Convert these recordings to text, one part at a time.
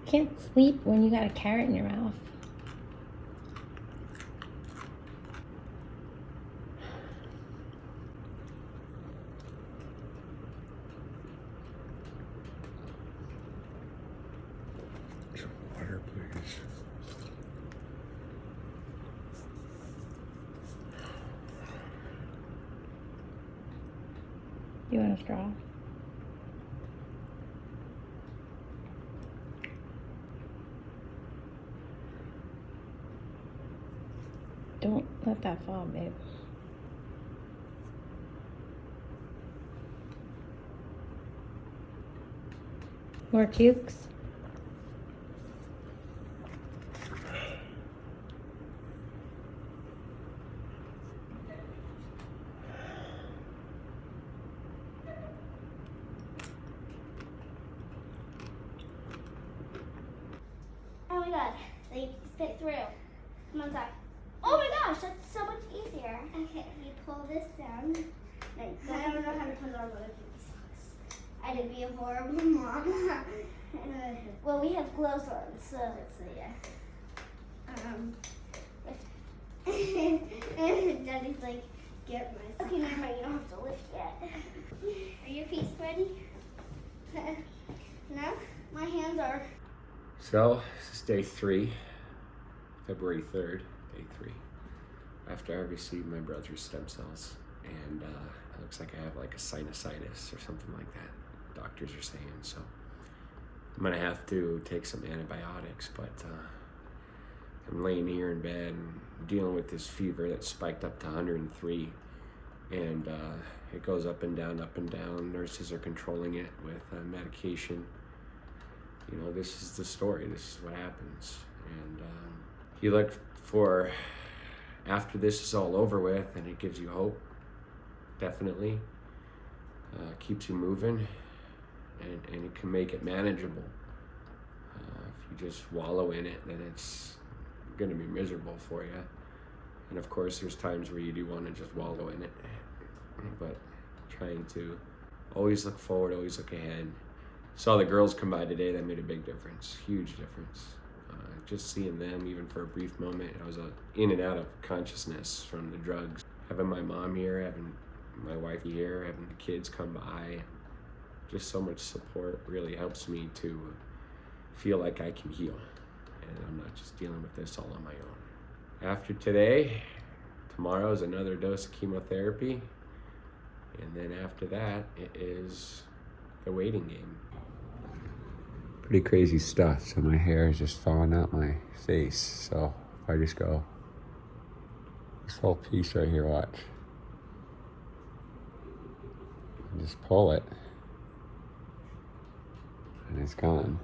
You can't sleep when you got a carrot in your mouth. Some water, please. You want a straw? Don't let that fall, babe. More pukes? Oh my god, they spit through. Come on, Zach. Oh my gosh, that's so much easier. Okay, you pull this down. I don't know how to put it on one of these socks. I did be a horrible mom. Well, we have gloves on, so yeah. Daddy's like, get my. Okay, never mind. You don't have to lift yet. Are your feet sweaty? No, my hands are. So, this is day 3, February 3rd, day 3, after I received my brother's stem cells. And it looks like I have like a sinusitis or something like that, doctors are saying. So, I'm gonna have to take some antibiotics, but I'm laying here in bed and dealing with this fever that spiked up to 103. And it goes up and down, up and down. Nurses are controlling it with medication. You know, this is the story. This is what happens. And you look for, after this is all over with, and it gives you hope, definitely. Keeps you moving, and it can make it manageable. If you just wallow in it, then it's going to be miserable for you. And of course, there's times where you do want to just wallow in it, but trying to always look forward, always look ahead. Saw the girls come by today. That made a big difference, huge difference. Just seeing them, even for a brief moment, I was in and out of consciousness from the drugs. Having my mom here, having my wife here, having the kids come by, just so much support really helps me to feel like I can heal. And I'm not just dealing with this all on my own. After today, tomorrow's another dose of chemotherapy. And then after that, it is the waiting game. Pretty crazy stuff. So my hair is just falling out my face. So if I just go, this whole piece right here, watch. And just pull it. And it's gone.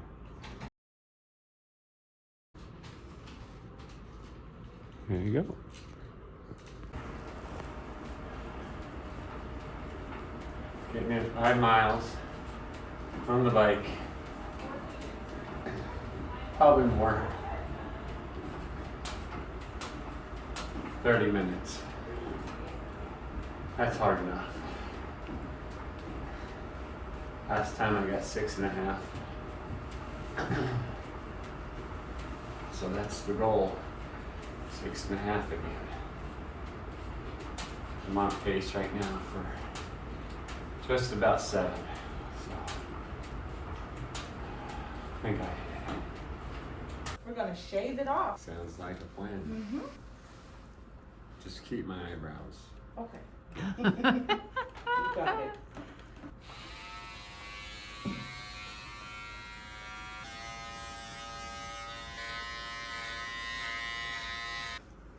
There you go. Getting in 5 miles on the bike. Probably more. 30 minutes. That's hard enough. Last time I got 6.5. So that's the goal. 6.5 again. I'm on pace right now for just about 7. So I think I hit it. We're gonna shave it off. Sounds like a plan. Mm-hmm. Just keep my eyebrows. Okay. You got it. I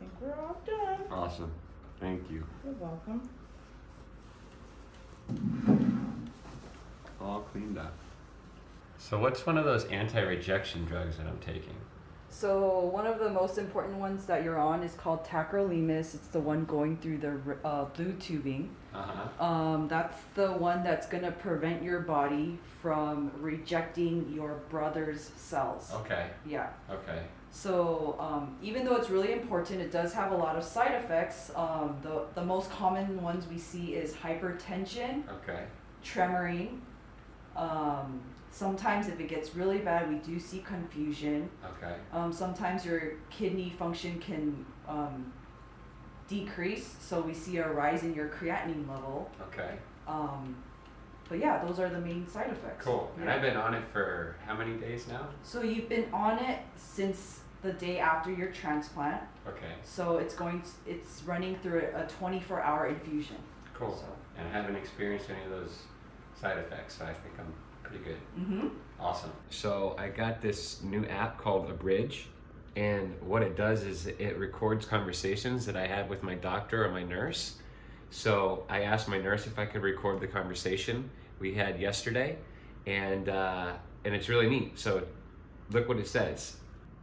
think we're all done. Awesome. Thank you. You're welcome. All cleaned up. So what's one of those anti-rejection drugs that I'm taking? So one of the most important ones that you're on is called tacrolimus. It's the one going through the blue tubing. That's the one that's going to prevent your body from rejecting your brother's cells. Okay. Yeah. Okay. So even though it's really important, it does have a lot of side effects. The most common ones we see is hypertension, Okay. tremoring, Sometimes if it gets really bad, we do see confusion. Okay. Sometimes your kidney function can decrease, so we see a rise in your creatinine level. Okay. But yeah, those are the main side effects. Cool. Yeah. And I've been on it for how many days now? So you've been on it since the day after your transplant. Okay. So it's running through a 24-hour infusion. Cool. So. And I haven't experienced any of those side effects, so I think I'm pretty good. Mm-hmm. Awesome. So I got this new app called Abridge, and what it does is it records conversations that I had with my doctor or my nurse. So I asked my nurse if I could record the conversation we had yesterday, and it's really neat. So look what it says.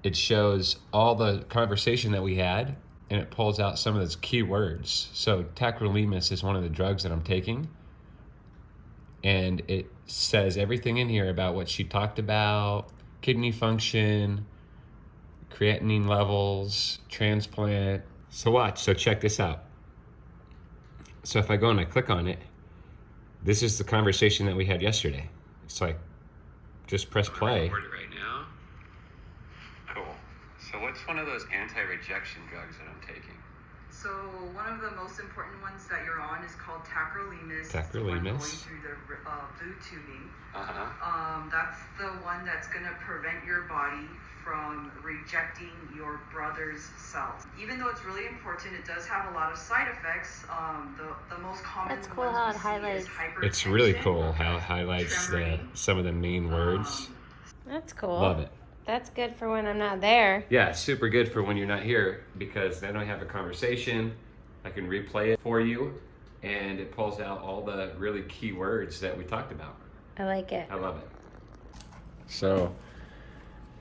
It shows all the conversation that we had, and it pulls out some of those key words. So tacrolimus is one of the drugs that I'm taking, and it says everything in here about what she talked about: kidney function, creatinine levels, transplant. So watch, so check this out. So if I go and I click on it, this is the conversation that we had yesterday. So I just press play. Record it right now. Cool. So what's one of those anti-rejection drugs that I'm taking? So one of the most important ones that you're on is called tacrolimus. Tacrolimus. It's the one going through the blue tubing. That's the one that's going to prevent your body from rejecting your brother's cells. Even though it's really important, it does have a lot of side effects. The most common That's cool ones how we it see highlights. is hypertension. It's really cool how it highlights some of the main words. That's cool. Love it. That's good for when I'm not there. Yeah, it's super good for when you're not here, because then I have a conversation, I can replay it for you, and it pulls out all the really key words that we talked about. I like it. I love it. So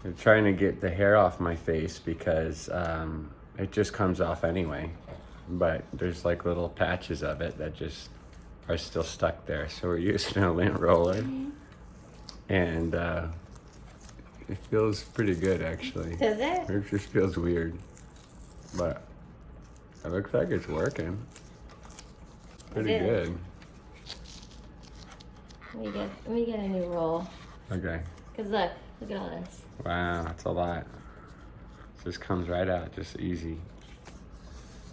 I'm trying to get the hair off my face because it just comes off anyway, but there's like little patches of it that just are still stuck there. So we're using a lint roller, and it feels pretty good actually. Does it? It just feels weird, but it looks like it's working. Pretty It is. good. Let me get a new roll. Okay. Cause look at all this. Wow, that's a lot. Just comes right out, just easy.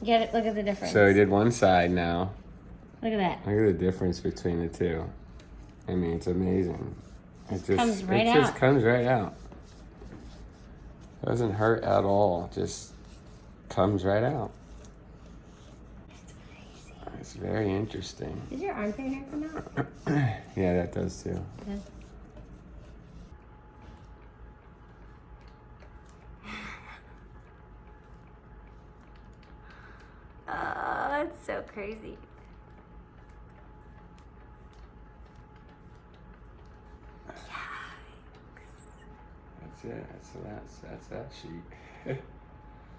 Get it? Look at the difference. So we did one side now. Look at that. Look at the difference between the two. I mean, it's amazing. It just comes right it just out. comes right out. Doesn't hurt at all. Just comes right out. It's very interesting. Did your armpit hair come out? Yeah, that does too. Yeah. Oh, that's so crazy. That's it. That's that sheet.